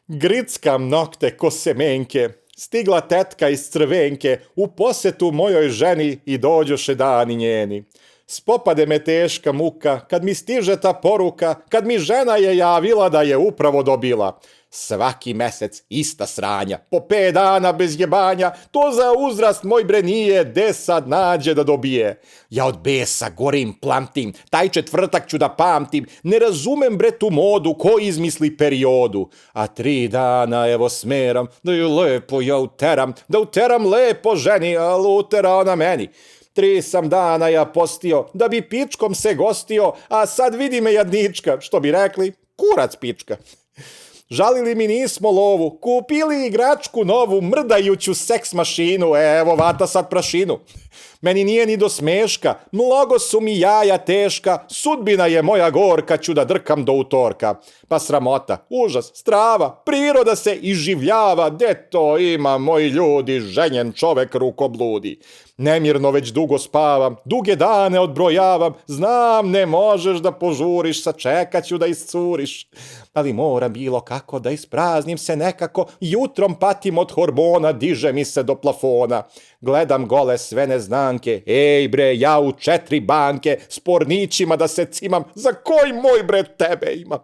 Grickam nokte ko semenke, stigla tetka iz Crvenke u posetu mojoj ženi i dođoše dani njeni. Spopade me teška muka, kad mi stiže ta poruka, kad mi žena je javila da je upravo dobila. Svaki mesec ista sranja, po 5 dana bez jebanja, to za uzrast moj bre nije, de sad nađe da dobije. Ja od besa gorim, plamtim, taj četvrtak ću da pamtim, ne razumem bre tu modu, ko izmisli periodu. A 3 dana evo smeram, da ju lepo ja uteram, da uteram lepo ženi, al utera ona meni. 3 sam dana ja postio, da bi pičkom se gostio, a sad vidi me jadnička, što bi rekli, kurac pička. Žalili mi nismo lovu, kupili igračku novu, mrdajuću seks mašinu, evo vata sad prašinu. Meni nije ni do smeška, mnogo su mi jaja teška, sudbina je moja gorka, ću da drkam do utorka. Pa sramota, užas, strava, priroda se iživljava, de to ima, moji ljudi, ženjen čovek rukobludi. Nemirno već dugo spavam, duge dane odbrojavam, znam ne možeš da požuriš, sačekat ću da iscuriš. Ali mora bilo kako da ispraznim se nekako, jutrom patim od hormona, diže mi se do plafona. Gledam gole sve neznanke, ej bre, ja u 4 banke, s pornićima da se cimam, za koji moj bre tebe imam?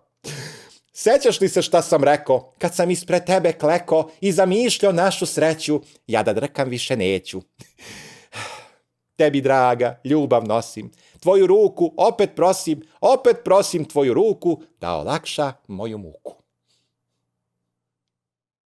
Sećaš li se šta sam rekao, kad sam ispred tebe kleko i zamišljao našu sreću, ja da drkam više neću. Tebi draga, ljubav nosim, tvoju ruku opet prosim tvoju ruku da olakša moju muku.